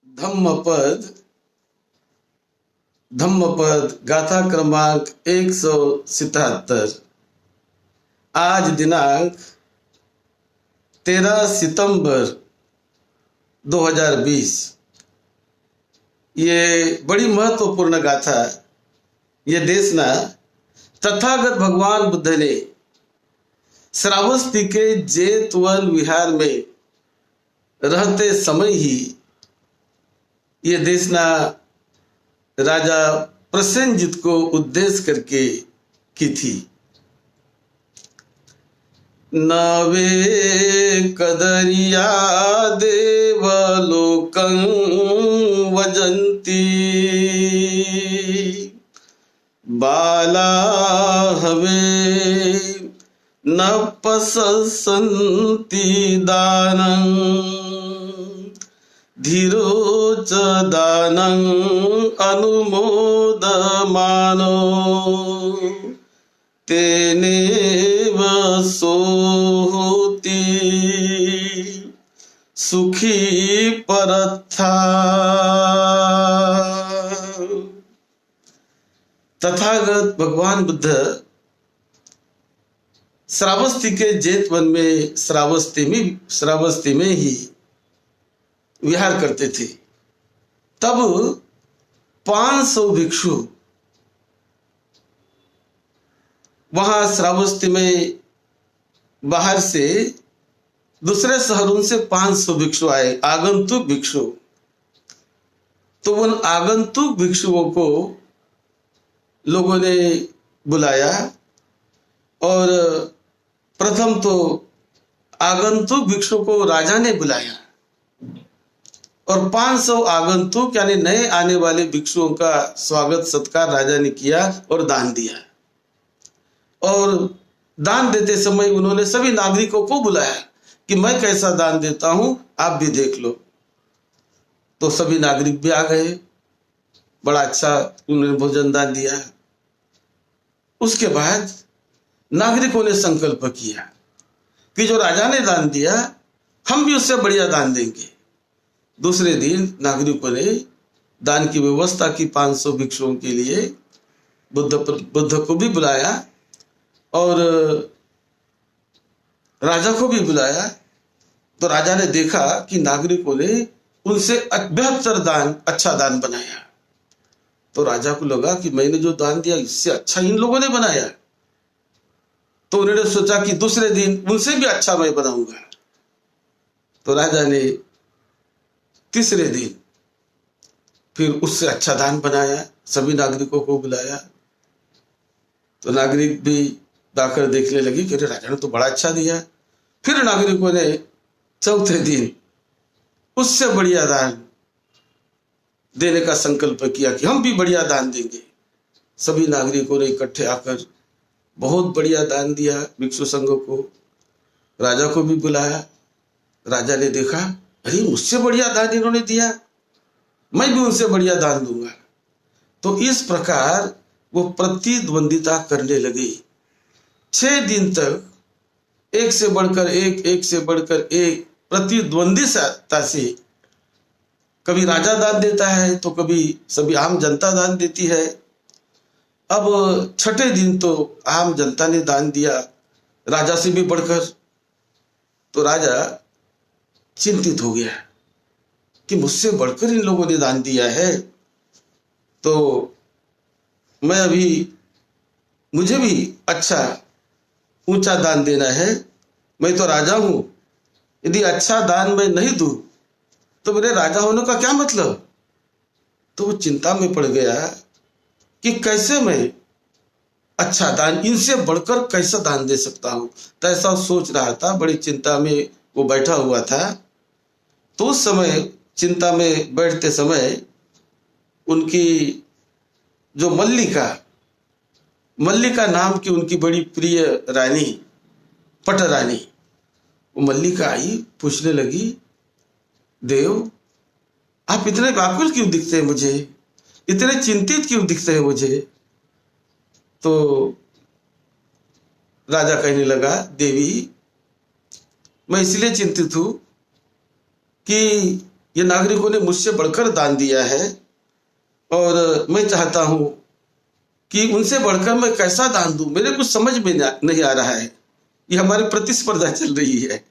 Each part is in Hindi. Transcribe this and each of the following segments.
धम्मपद धम्मपद गाथा क्रमांक 177। आज दिनांक 13 सितंबर 2020। ये बड़ी महत्वपूर्ण गाथा। ये देशना तथागत भगवान बुद्ध ने श्रावस्ती के जेतवन विहार में रहते समय ही ये देशना राजा प्रसेनजित को उद्देश्य करके की थी। नवे कदरिया देवलोकं वजंती बाला हवे न पसंती दानं धीरोच दानं अनुमोदमानो तेनेव सोति सुखी परथा। तथागत भगवान बुद्ध श्रावस्ती के जेतवन में श्रावस्ती में ही विहार करते थे। तब 500 भिक्षु वहां श्रावस्ती में बाहर से दूसरे शहरों से 500 भिक्षु आए, आगंतुक भिक्षु। तो उन आगंतुक भिक्षुओं को लोगों ने बुलाया और प्रथम तो आगंतुक भिक्षु को राजा ने बुलाया और 500 आगंतुक यानी नए आने वाले भिक्षुओं का स्वागत सत्कार राजा ने किया और दान दिया। और दान देते समय उन्होंने सभी नागरिकों को बुलाया कि मैं कैसा दान देता हूं, आप भी देख लो। तो सभी नागरिक भी आ गए, बड़ा अच्छा उन्होंने भोजन दान दिया। उसके बाद नागरिकों ने संकल्प किया कि जो राजा ने दान दिया हम भी उससे बढ़िया दान देंगे। दूसरे दिन नागरिकों ने दान की व्यवस्था की 500 भिक्षुओं के लिए। बुद्ध को भी बुलाया और राजा को भी बुलाया। तो राजा ने देखा कि नागरिकों ने उनसे बेहतर दान, अच्छा दान बनाया। तो राजा को लगा कि मैंने जो दान दिया इससे अच्छा इन लोगों ने बनाया। तो उन्होंने सोचा कि दूसरे दिन उनसे भी अच्छा मैं बनाऊंगा। तो राजा ने तीसरे दिन फिर उससे अच्छा दान बनाया, सभी नागरिकों को बुलाया। तो नागरिक भी जाकर देखने लगे कि राजा ने तो बड़ा अच्छा दिया। फिर नागरिकों ने चौथे दिन उससे बढ़िया दान देने का संकल्प किया कि हम भी बढ़िया दान देंगे। सभी नागरिकों ने इकट्ठे आकर बहुत बढ़िया दान दिया भिक्षु संघ को। राजा को भी बुलाया। राजा ने देखा अरे मुझसे बढ़िया दान इन्होंने दिया, मैं भी उनसे बढ़िया दान दूंगा। तो इस प्रकार वो प्रतिद्वंदिता करने लगे। 6 दिन तक एक से बढ़कर एक प्रतिद्वंदिता से कभी राजा दान देता है तो कभी सभी आम जनता दान देती है। अब 6ठे दिन तो आम जनता ने दान दिया राजा से भी बढ़कर। तो राजा चिंतित हो गया कि मुझसे बढ़कर इन लोगों ने दान दिया है, तो मुझे भी अच्छा ऊंचा दान देना है। मैं तो राजा हूं, यदि अच्छा दान मैं नहीं दूं तो मेरे राजा होने का क्या मतलब। तो वो चिंता में पड़ गया कि कैसे मैं अच्छा दान, इनसे बढ़कर कैसा दान दे सकता हूं। तो ऐसा सोच रहा था, बड़ी चिंता में वो बैठा हुआ था। तो उस समय चिंता में बैठते समय उनकी जो मल्लिका नाम की उनकी बड़ी प्रिय रानी, पट रानी, वो मल्लिका आई, पूछने लगी देव आप इतने व्याकुल क्यों दिखते हैं मुझे, इतने चिंतित क्यों दिखते हैं मुझे। तो राजा कहने लगा देवी मैं इसलिए चिंतित हूं कि ये नागरिकों ने मुझसे बढ़कर दान दिया है और मैं चाहता हूं कि उनसे बढ़कर मैं कैसा दान दूं, मेरे कुछ समझ में नहीं आ रहा है, ये हमारी प्रतिस्पर्धा चल रही है।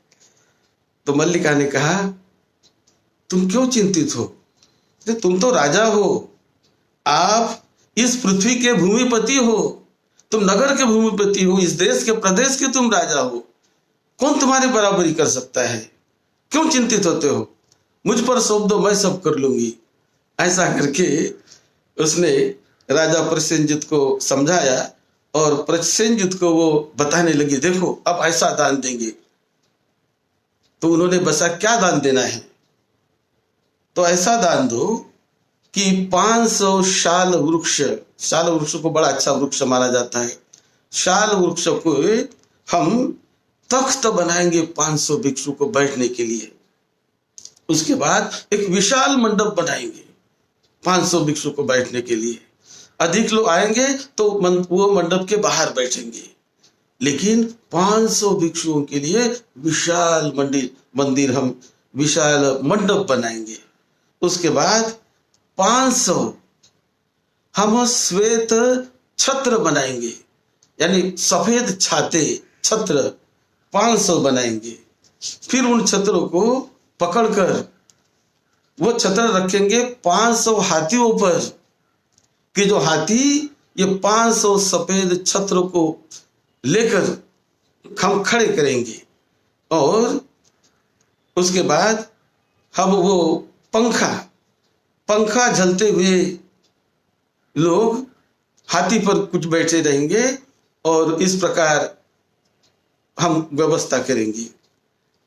तो मल्लिका ने कहा, तुम क्यों चिंतित हो? तुम तो राजा हो, आप इस पृथ्वी के भूमिपति हो, तुम नगर के भूमिपति हो, इस देश के प्रदेश के तुम राजा हो, कौन तुम्हारी बराबरी कर सकता है? क्यों चिंतित होते हो? मुझ पर सौंप दो, मैं सब कर लूंगी। ऐसा करके उसने राजा प्रसेनजित को समझाया और प्रसेनजित को वो बताने लगी, देखो अब ऐसा दान देंगे। तो उन्होंने बसा, क्या दान देना है? तो ऐसा दान दो कि 500 शाल वृक्ष को बड़ा अच्छा वृक्ष माना जाता है, शाल वृक्ष को हम तख्त बनाएंगे 500 भिक्षु को बैठने के लिए। उसके बाद एक विशाल मंडप बनाएंगे 500 भिक्षु को बैठने के लिए। अधिक लोग आएंगे तो वो मंडप के बाहर बैठेंगे, लेकिन 500 भिक्षुओं के लिए विशाल मंदिर हम विशाल मंडप बनाएंगे। उसके बाद 500 हम श्वेत छत्र बनाएंगे, यानी सफेद छाते छत्र 500 बनाएंगे। फिर उन छत्रों को पकड़कर वो छत्र रखेंगे 500 हाथियों पर, कि जो हाथी ये 500 सफेद छत्र को लेकर हम खड़े करेंगे। और उसके बाद हम वो पंखा झलते हुए लोग हाथी पर कुछ बैठे रहेंगे और इस प्रकार हम व्यवस्था करेंगे।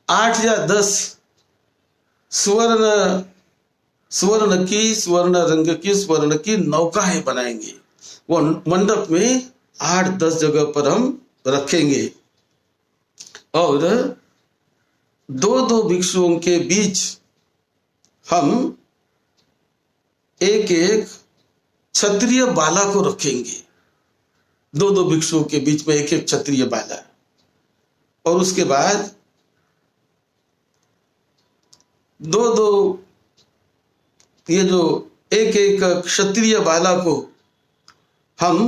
8 या 10 स्वर्ण की नौकाएं बनाएंगे। वो मंडप में 8-10 जगह पर हम रखेंगे और 2-2 भिक्षुओं के बीच हम एक क्षत्रिय बाला को रखेंगे। 2-2 भिक्षुओं के बीच में एक क्षत्रिय बाला। और उसके बाद 2-2 ये जो एक क्षत्रिय बाला को हम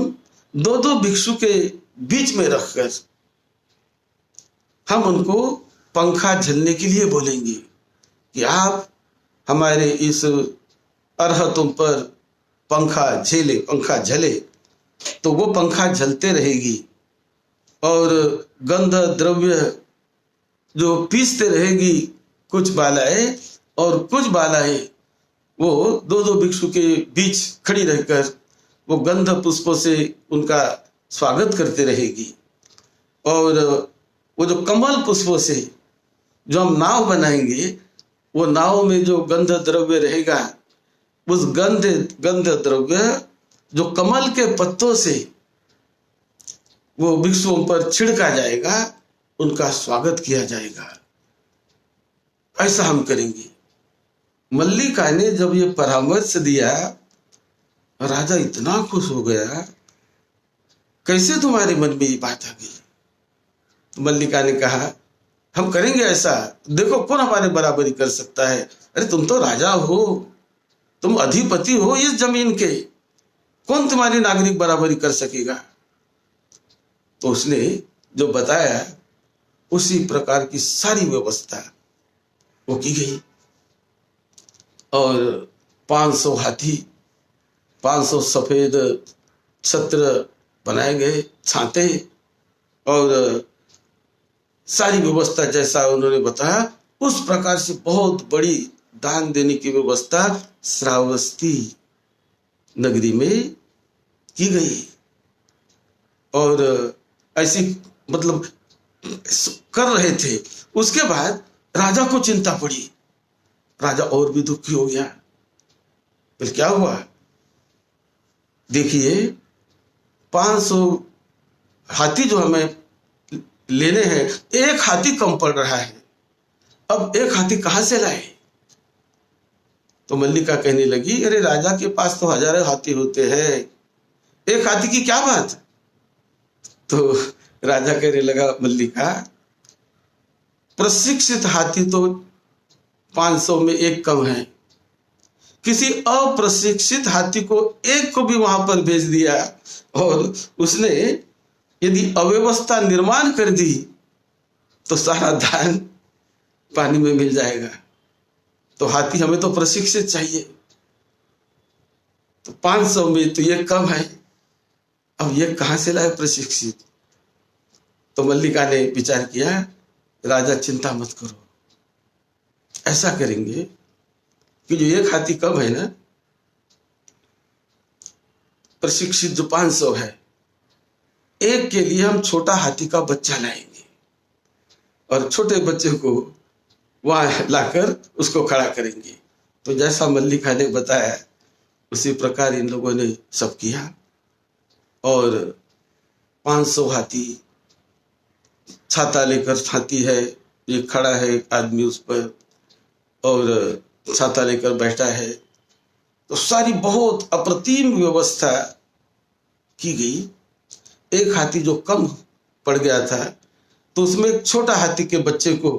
2-2 भिक्षु के बीच में रखकर हम उनको पंखा झलने के लिए बोलेंगे कि आप हमारे इस अरहतों पर पंखा झले। तो वो पंखा झलते रहेगी और गंध द्रव्य जो पीसते रहेगी कुछ बालाएं, और कुछ बालाएं वो 2-2 भिक्षु के बीच खड़ी रहकर वो गंध पुष्पों से उनका स्वागत करते रहेगी। और वो जो कमल पुष्पों से जो हम नाव बनाएंगे, वो नाव में जो गंध द्रव्य रहेगा, उस गंध द्रव्य जो कमल के पत्तों से वो भिक्षुओं पर छिड़का जाएगा, उनका स्वागत किया जाएगा। ऐसा हम करेंगे। मल्लिका ने जब ये परामर्श दिया, राजा इतना खुश हो गया, कैसे तुम्हारे मन में ये बात आ गई? मल्लिका ने कहा, हम करेंगे ऐसा, देखो कौन हमारे बराबरी कर सकता है? अरे तुम तो राजा हो, तुम अधिपति हो इस जमीन के, कौन तुम्हारी नागरिक बराबरी कर सकेगा? तो उसने जो बताया उसी प्रकार की सारी व्यवस्था वो की गई और 500 हाथी, 500 सफेद छत्र बनाए गए, छाते, और सारी व्यवस्था जैसा उन्होंने बताया उस प्रकार से बहुत बड़ी दान देने की व्यवस्था श्रावस्ती नगरी में की गई। और ऐसी मतलब कर रहे थे। उसके बाद राजा को चिंता पड़ी, राजा और भी दुखी हो गया। फिर क्या हुआ? देखिए 500 हाथी जो हमें लेने हैं, एक हाथी कम पड़ रहा है, अब एक हाथी कहां से लाए? तो मल्लिका कहने लगी, अरे राजा के पास तो हजारों हाथी होते हैं, एक हाथी की क्या बात? तो राजा कहने लगा, मल्लिका प्रशिक्षित हाथी तो 500 में एक कम है। किसी अप्रशिक्षित हाथी को एक को भी वहां पर भेज दिया और उसने यदि अव्यवस्था निर्माण कर दी तो सारा धान पानी में मिल जाएगा। तो हाथी हमें तो प्रशिक्षित चाहिए। तो 500 में तो ये कम है, अब ये कहां से लाए प्रशिक्षित। तो मल्लिका ने विचार किया, राजा चिंता मत करो, ऐसा करेंगे कि जो एक हाथी कम है ना, प्रशिक्षित जो 500 है, एक के लिए हम छोटा हाथी का बच्चा लाएंगे और छोटे बच्चे को वहां लाकर उसको खड़ा करेंगे। तो जैसा मल्लिका ने बताया उसी प्रकार इन लोगों ने सब किया और 500 हाथी, छाता लेकर हाथी है, ये खड़ा है एक आदमी उस पर और छाता लेकर बैठा है। तो सारी बहुत अप्रतिम व्यवस्था की गई। एक हाथी जो कम पड़ गया था तो उसमें एक छोटा हाथी के बच्चे को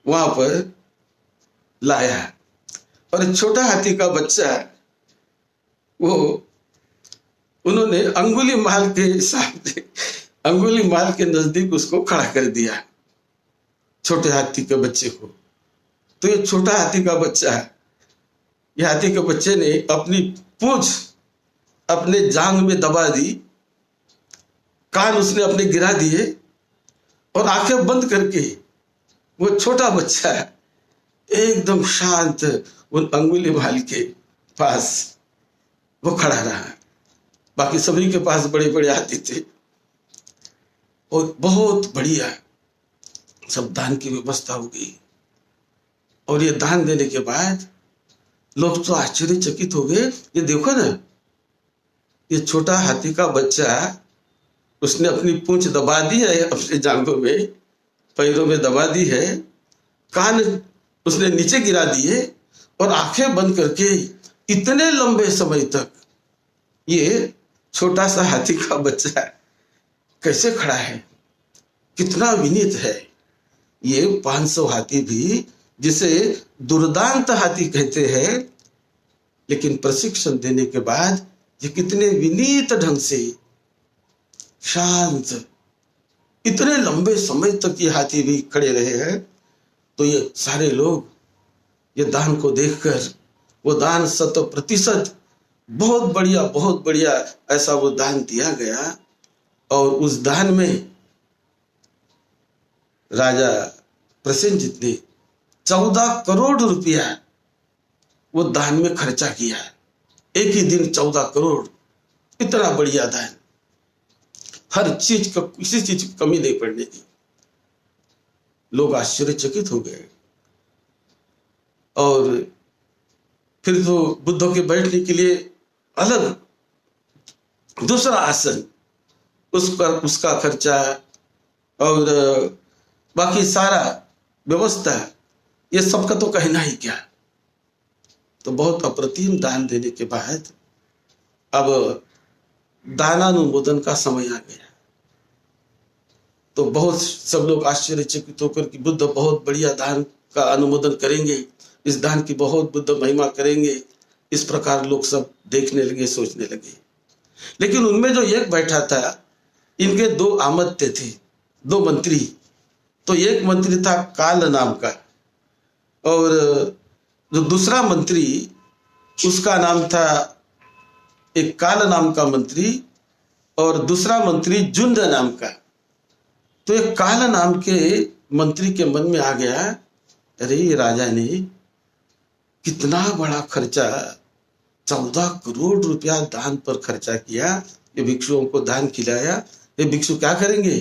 वहां पर लाया और छोटा हाथी का बच्चा वो उन्होंने अंगुली माल के सामने, अंगुली माल के नजदीक उसको खड़ा कर दिया, छोटे हाथी के बच्चे को। तो ये छोटा हाथी का बच्चा, ये हाथी के बच्चे ने अपनी पूंछ अपने जांग में दबा दी, कान उसने अपने गिरा दिए और आंखें बंद करके वो छोटा बच्चा एकदम शांत उन अंगुली भाल के पास वो खड़ा रहा। बाकी सभी के पास बड़े बड़े हाथी थे और बहुत बढ़िया सब दान की व्यवस्था हो गई। और ये दान देने के बाद लोग तो आश्चर्यचकित हो गए। ये देखो ना, ये छोटा हाथी का बच्चा, उसने अपनी पूंछ दबा दी है, अपने जांघों में पैरों में दबा दी है, कान उसने नीचे गिरा दिए और आंखें बंद करके इतने लंबे समय तक ये छोटा सा हाथी का बच्चा कैसे खड़ा है, कितना विनीत है। ये 500 हाथी भी, जिसे दुर्दांत हाथी कहते हैं, लेकिन प्रशिक्षण देने के बाद ये कितने विनीत ढंग से शांत, इतने लंबे समय तक ये हाथी भी खड़े रहे हैं। तो ये सारे लोग ये दान को देखकर, वो दान 100% बहुत बढ़िया ऐसा वो दान दिया गया। और उस दान में राजा प्रसेनजीत ने 14 करोड़ रुपया वो दान में खर्चा किया। एक ही दिन 14 करोड़, इतना बढ़िया दान, हर चीज का, किसी चीज की कमी नहीं पड़ने दी। लोग आश्चर्यचकित हो गए। और फिर तो बुद्ध के बैठने के लिए अलग दूसरा आसन, उस पर उसका खर्चा और बाकी सारा व्यवस्था, ये सबका तो कहना ही क्या। तो बहुत अप्रतिम दान देने के बाद अब दानानुमोदन का समय आ गया। तो बहुत सब लोग आश्चर्यचकित होकर कि बुद्ध बहुत बढ़िया दान का अनुमोदन करेंगे, इस दान की बहुत बुद्ध महिमा करेंगे, इस प्रकार लोग सब देखने लगे, सोचने लगे। लेकिन उनमें जो एक बैठा था, इनके 2 आमत्य थे, 2 मंत्री। तो एक मंत्री था काल नाम का और जो दूसरा मंत्री, उसका नाम था, एक काल नाम का मंत्री और दूसरा मंत्री जुंड नाम का। तो एक काल नाम के मंत्री के मन में आ गया, अरे राजा ने कितना बड़ा खर्चा, 14 करोड़ रुपया दान पर खर्चा किया, ये भिक्षुओं को दान खिलाया, ये भिक्षु क्या करेंगे,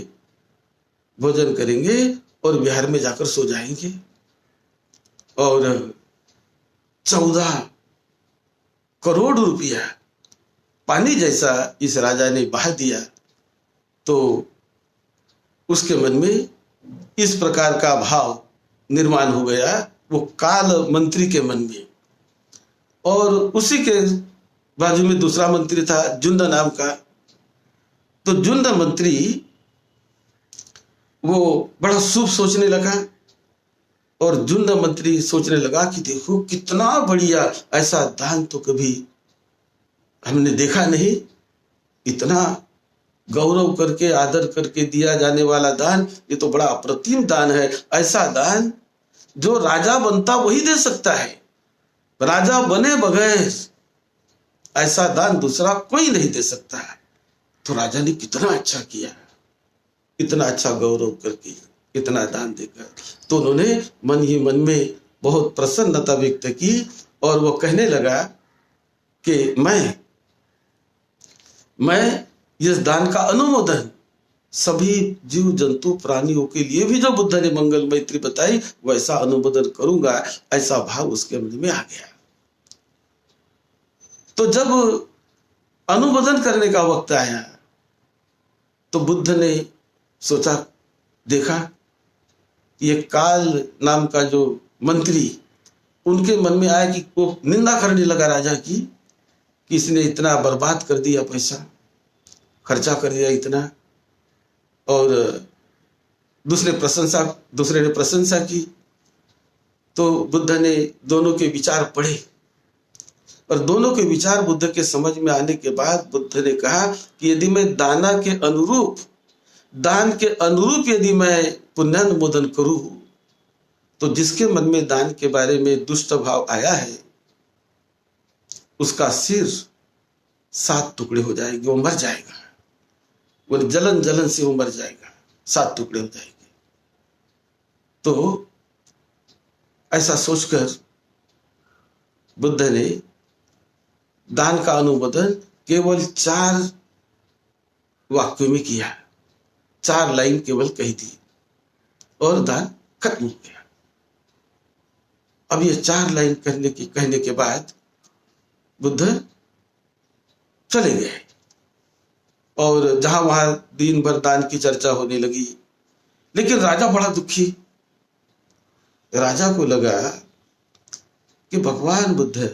भोजन करेंगे और बिहार में जाकर सो जाएंगे। और 14 करोड़ रुपया पानी जैसा इस राजा ने बहा दिया। तो उसके मन में इस प्रकार का भाव निर्माण हो गया, वो काल मंत्री के मन में। और उसी के बाजू में दूसरा मंत्री था जुंड नाम का। तो जुंड मंत्री वो बड़ा शुभ सोचने लगा और जुन्न मंत्री सोचने लगा कि देखो कितना बढ़िया, ऐसा दान तो कभी हमने देखा नहीं। इतना गौरव करके आदर करके दिया जाने वाला दान, ये तो बड़ा अप्रतिम दान है। ऐसा दान जो राजा बनता वही दे सकता है, राजा बने बगैर ऐसा दान दूसरा कोई नहीं दे सकता है। तो राजा ने कितना अच्छा किया, इतना अच्छा गौरव करके, इतना दान देकर। तो उन्होंने मन ही मन में बहुत प्रसन्नता व्यक्त की और वो कहने लगा कि मैं इस दान का अनुमोदन सभी जीव जंतु प्राणियों के लिए भी जो बुद्ध ने मंगल मैत्री बताई वैसा अनुमोदन करूंगा। ऐसा भाव उसके मन में आ गया। तो जब अनुमोदन करने का वक्त आया तो बुद्ध ने सोचा, देखा ये काल नाम का जो मंत्री, उनके मन में आया कि वो निंदा करने लगा राजा की कि इसने इतना बर्बाद कर दिया, पैसा खर्चा कर दिया इतना। और दूसरे ने प्रशंसा की। तो बुद्ध ने दोनों के विचार पढ़े और दोनों के विचार बुद्ध के समझ में आने के बाद बुद्ध ने कहा कि यदि मैं दान के अनुरूप यदि मैं पुण्यानुमोदन करूं तो जिसके मन में दान के बारे में दुष्ट भाव आया है उसका सिर 7 टुकड़े हो जाएंगे, वो मर जाएगा, वो जलन से वो मर जाएगा, 7 टुकड़े हो जाएंगे। तो ऐसा सोचकर बुद्ध ने दान का अनुमोदन केवल 4 वाक्यों में किया, 4 लाइन केवल कही थी और दान खत्म हो गया। अब ये 4 लाइन कहने के बाद बुद्ध चले गए और जहां वहां दिन भर दान की चर्चा होने लगी। लेकिन राजा बड़ा दुखी। राजा को लगा कि भगवान बुद्ध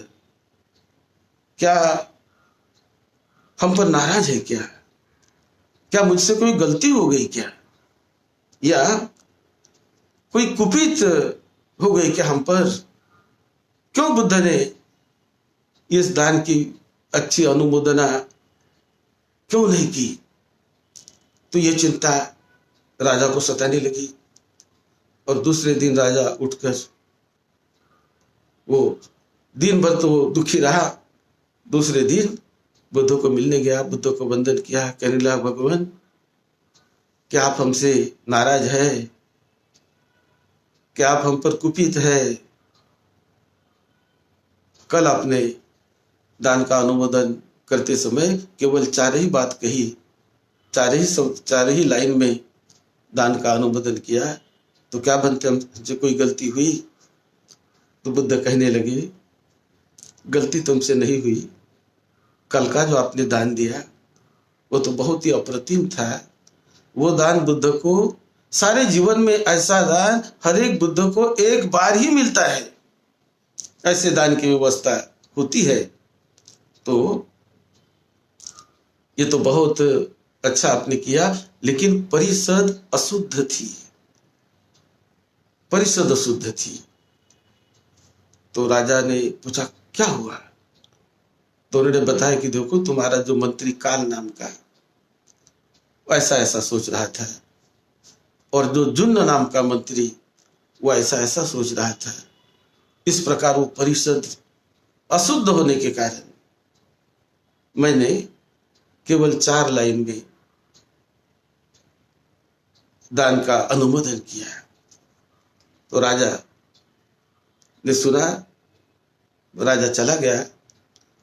क्या हम पर नाराज है क्या मुझसे कोई गलती हो गई क्या, या कोई कुपित हो गई क्या हम पर? क्यों बुद्ध ने इस दान की अच्छी अनुमोदना क्यों नहीं की? तो ये चिंता राजा को सताने लगी। और दूसरे दिन राजा उठकर वो दिन भर तो दुखी रहा। दूसरे दिन बुद्ध को मिलने गया, बुद्ध को वंदन किया, कहने लगा, भगवान क्या आप हमसे नाराज है? क्या आप हम पर कुपित है? कल आपने दान का अनुमोदन करते समय केवल 4 ही बात कही, 4 ही लाइन में दान का अनुमोदन किया, तो क्या बनते हमसे कोई गलती हुई? तो बुद्ध कहने लगे, गलती तुमसे नहीं हुई। कल का जो आपने दान दिया वो तो बहुत ही अप्रतिम था। वो दान बुद्ध को सारे जीवन में, ऐसा दान हर एक बुद्ध को एक बार ही मिलता है, ऐसे दान की व्यवस्था होती है। तो ये तो बहुत अच्छा आपने किया, लेकिन परिषद अशुद्ध थी, परिषद अशुद्ध थी। तो राजा ने पूछा क्या हुआ? तो उन्होंने बताया कि देखो तुम्हारा जो मंत्री काल नाम का ऐसा ऐसा सोच रहा था, और जो जुन्न नाम का मंत्री वो ऐसा ऐसा सोच रहा था। इस प्रकार वो परिषद अशुद्ध होने के कारण मैंने केवल 4 लाइन में दान का अनुमोदन किया। तो राजा ने सुना, राजा चला गया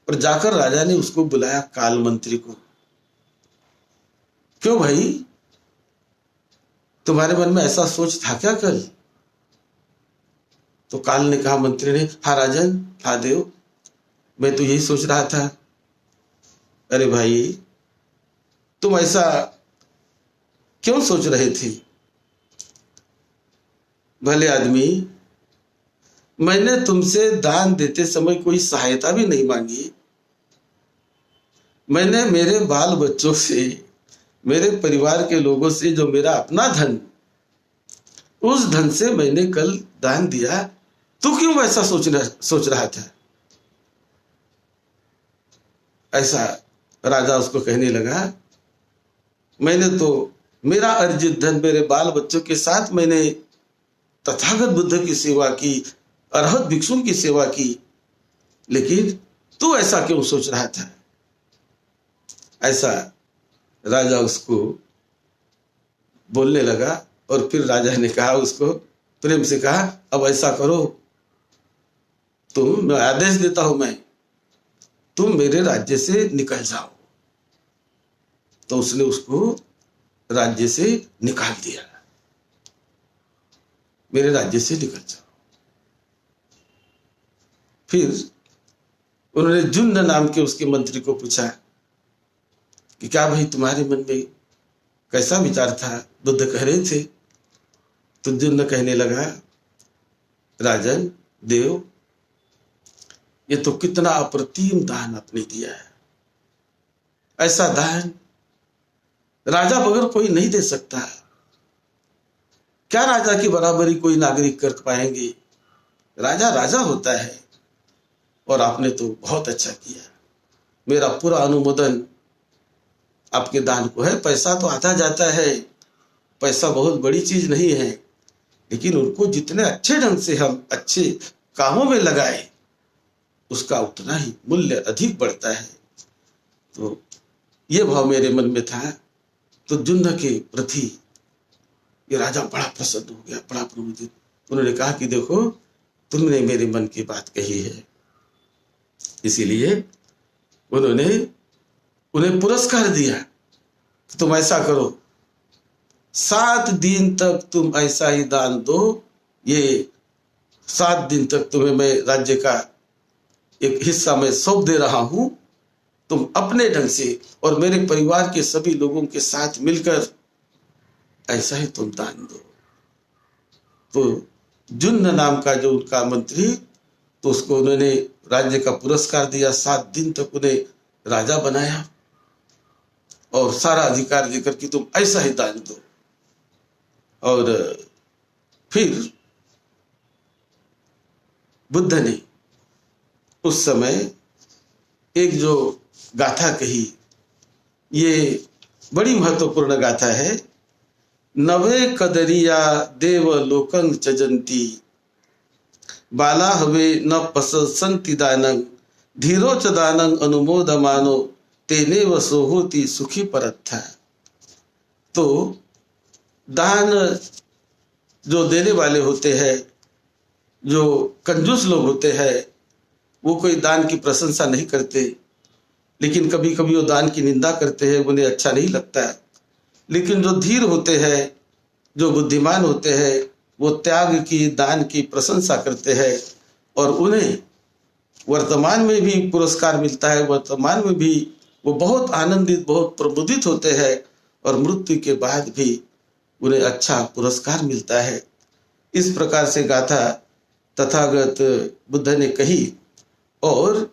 और जाकर राजा ने उसको बुलाया, काल मंत्री को। क्यों भाई, तुम्हारे मन में ऐसा सोच था क्या कल? तो काल ने कहा, मंत्री ने, हाँ राजन, हाँ देव, मैं तो यही सोच रहा था। अरे भाई, तुम ऐसा क्यों सोच रहे थे? भले आदमी, मैंने तुमसे दान देते समय कोई सहायता भी नहीं मांगी। मैंने मेरे बाल बच्चों से, मेरे परिवार के लोगों से जो मेरा अपना धन उस धन से मैंने कल दान दिया, तू क्यों वैसा सोच रहा था? ऐसा राजा उसको कहने लगा, मैंने तो मेरा अर्जित धन मेरे बाल बच्चों के साथ मैंने तथागत बुद्ध की सेवा की, अरहत भिक्षुओं की सेवा की, लेकिन तू ऐसा क्यों सोच रहा था? ऐसा राजा उसको बोलने लगा। और फिर राजा ने कहा, उसको प्रेम से कहा, अब ऐसा करो, मैं आदेश देता हूं, तुम मेरे राज्य से निकल जाओ। तो उसने उसको राज्य से निकाल दिया, मेरे राज्य से निकल जाओ। फिर उन्होंने जुन्न नाम के उसके मंत्री को पूछा कि क्या भाई तुम्हारे मन में कैसा विचार था? बुद्ध कह रहे थे। तो जुन्न कहने लगा, राजन देव, ये तो कितना अप्रतिम दान आपने दिया है। ऐसा दान राजा बगैर कोई नहीं दे सकता। क्या राजा की बराबरी कोई नागरिक कर पाएंगे? राजा राजा होता है। और आपने तो बहुत अच्छा किया। मेरा पूरा अनुमोदन आपके दान को है। पैसा तो आता जाता है, पैसा बहुत बड़ी चीज नहीं है, लेकिन उनको जितने अच्छे ढंग से हम अच्छे कामों में लगाए, उसका उतना ही मूल्य अधिक बढ़ता है। तो ये भाव मेरे मन में था। तो जुन्न के प्रति ये राजा बड़ा प्रसन्न हो गया, बड़ा प्रमुदित। उन्होंने कहा कि देखो, तुमने मेरे मन की बात कही है, इसीलिए उन्होंने उन्हें पुरस्कार दिया कि तुम ऐसा करो, 7 दिन तक तुम ऐसा ही दान दो। ये 7 दिन तक तुम्हें मैं राज्य का एक हिस्सा मैं सौंप दे रहा हूं। तुम अपने ढंग से और मेरे परिवार के सभी लोगों के साथ मिलकर ऐसा ही तुम दान दो। तो जुन्न नाम का जो उनका मंत्री, तो उसको उन्होंने राज्य का पुरस्कार दिया। 7 दिन तक उन्हें राजा बनाया और सारा अधिकार देकर कि तुम ऐसा ही दान दो। और फिर बुद्ध ने उस समय एक जो गाथा कही, ये बड़ी महत्वपूर्ण गाथा है। नवे कदरिया देव लोकं चजंती, बाला हवे न पसंति दानं, धीरो च दानं अनुमोदमानो, तेने वसो होती सुखी परत्था। तो दान जो देने वाले होते हैं, जो कंजूस लोग होते हैं, वो कोई दान की प्रशंसा नहीं करते, लेकिन कभी कभी वो दान की निंदा करते हैं, उन्हें अच्छा नहीं लगता। लेकिन जो धीर होते हैं, जो बुद्धिमान होते हैं, वो त्याग की, दान की प्रशंसा करते हैं और उन्हें वर्तमान में भी पुरस्कार मिलता है। वर्तमान में भी वो बहुत आनंदित, बहुत प्रमुदित होते हैं और मृत्यु के बाद भी उन्हें अच्छा पुरस्कार मिलता है। इस प्रकार से गाथा तथागत बुद्ध ने कही। और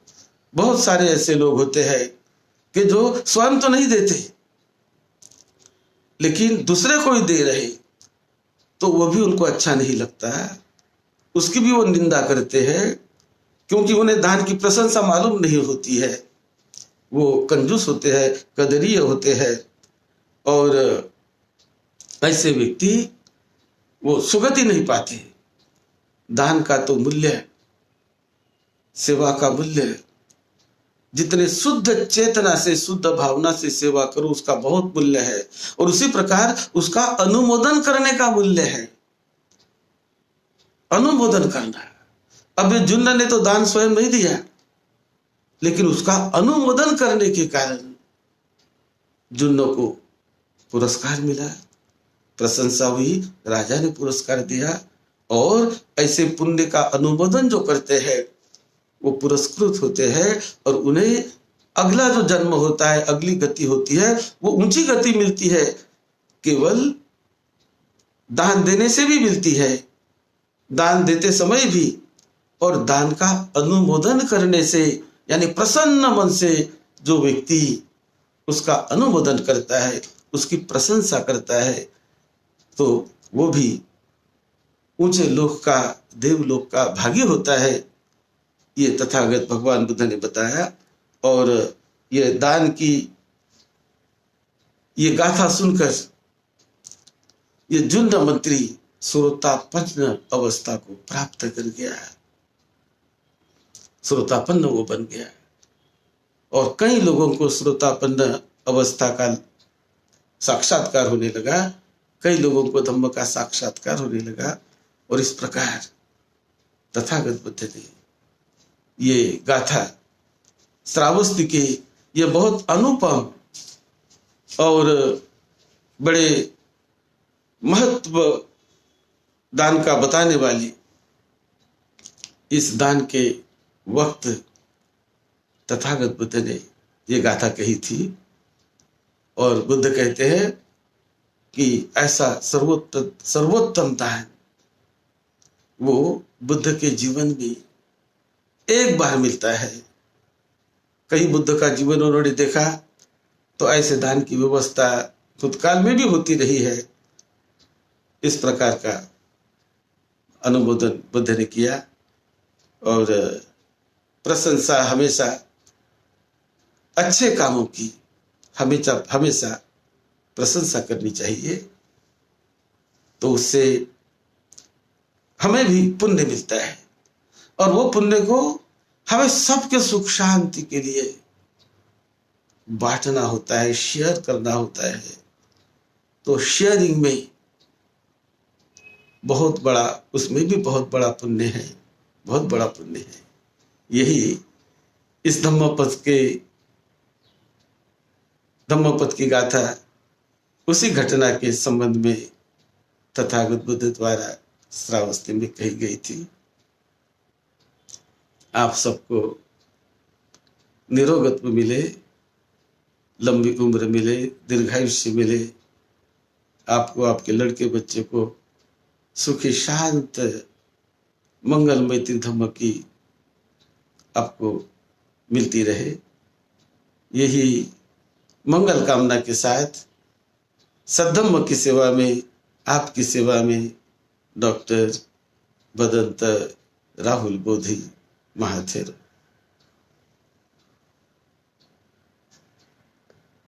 बहुत सारे ऐसे लोग होते हैं कि जो स्वयं तो नहीं देते, लेकिन दूसरे को ही दे रहे, तो वो भी उनको अच्छा नहीं लगता, उसकी भी वो निंदा करते हैं, क्योंकि उन्हें दान की प्रशंसा मालूम नहीं होती है। वो कंजूस होते हैं, कदरीय होते हैं, और ऐसे व्यक्ति वो सुगति नहीं पाते। दान का तो मूल्य, सेवा का मूल्य, जितने शुद्ध चेतना से, शुद्ध भावना से सेवा करो, उसका बहुत मूल्य है। और उसी प्रकार उसका अनुमोदन करने का मूल्य है। अनुमोदन करना। अब ये जुन्न ने तो दान स्वयं नहीं दिया, लेकिन उसका अनुमोदन करने के कारण जुन्न को पुरस्कार मिला, प्रशंसा हुई, राजा ने पुरस्कार दिया। और ऐसे पुण्य का अनुमोदन जो करते हैं, वो पुरस्कृत होते हैं और उन्हें अगला जो जन्म होता है, अगली गति होती है, वो ऊंची गति मिलती है। केवल दान देने से भी मिलती है, दान देते समय भी, और दान का अनुमोदन करने से, यानी प्रसन्न मन से जो व्यक्ति उसका अनुमोदन करता है, उसकी प्रशंसा करता है, तो वो भी ऊंचे लोक का, देवलोक का भागी होता है, ये तथागत भगवान बुद्ध ने बताया। और ये दान की ये गाथा सुनकर ये जुन्न मंत्री श्रोतापन्न अवस्था को प्राप्त कर गया, श्रोतापन्न वो बन गया। और कई लोगों को श्रोतापन्न अवस्था का साक्षात्कार होने लगा, कई लोगों को धम्म का साक्षात्कार होने लगा। और इस प्रकार तथागत बुद्ध ने ये गाथा श्रावस्ती के ये बहुत अनुपम और बड़े महत्व दान का बताने वाली इस दान के वक्त तथागत बुद्ध ने ये गाथा कही थी। और बुद्ध कहते हैं कि ऐसा सर्वोत्तम दान वो बुद्ध के जीवन में एक बार मिलता है। कई बुद्ध का जीवन उन्होंने देखा तो ऐसे दान की व्यवस्था भूतकाल में भी होती रही है। इस प्रकार का अनुमोदन बुद्ध ने किया। और प्रशंसा हमेशा अच्छे कामों की हमेशा हमेशा प्रशंसा करनी चाहिए, तो उससे हमें भी पुण्य मिलता है। और वो पुण्य को हमें सबके सुख शांति के लिए बांटना होता है, शेयर करना होता है। तो शेयरिंग में बहुत बड़ा, उसमें भी बहुत बड़ा पुण्य है, बहुत बड़ा पुण्य है। यही इस धम्मपद की गाथा उसी घटना के संबंध में तथागत बुद्ध द्वारा श्रावस्ती में कही गई थी। आप सबको निरोगत्व मिले, लंबी उम्र मिले, दीर्घायुष्य मिले। आपको, आपके लड़के बच्चे को सुखी शांत मंगलमय धम्म की आपको मिलती रहे। यही मंगल कामना के साथ सद्धम्म की सेवा में, आपकी सेवा में डॉक्टर बदंत राहुल बोधी महाथेर।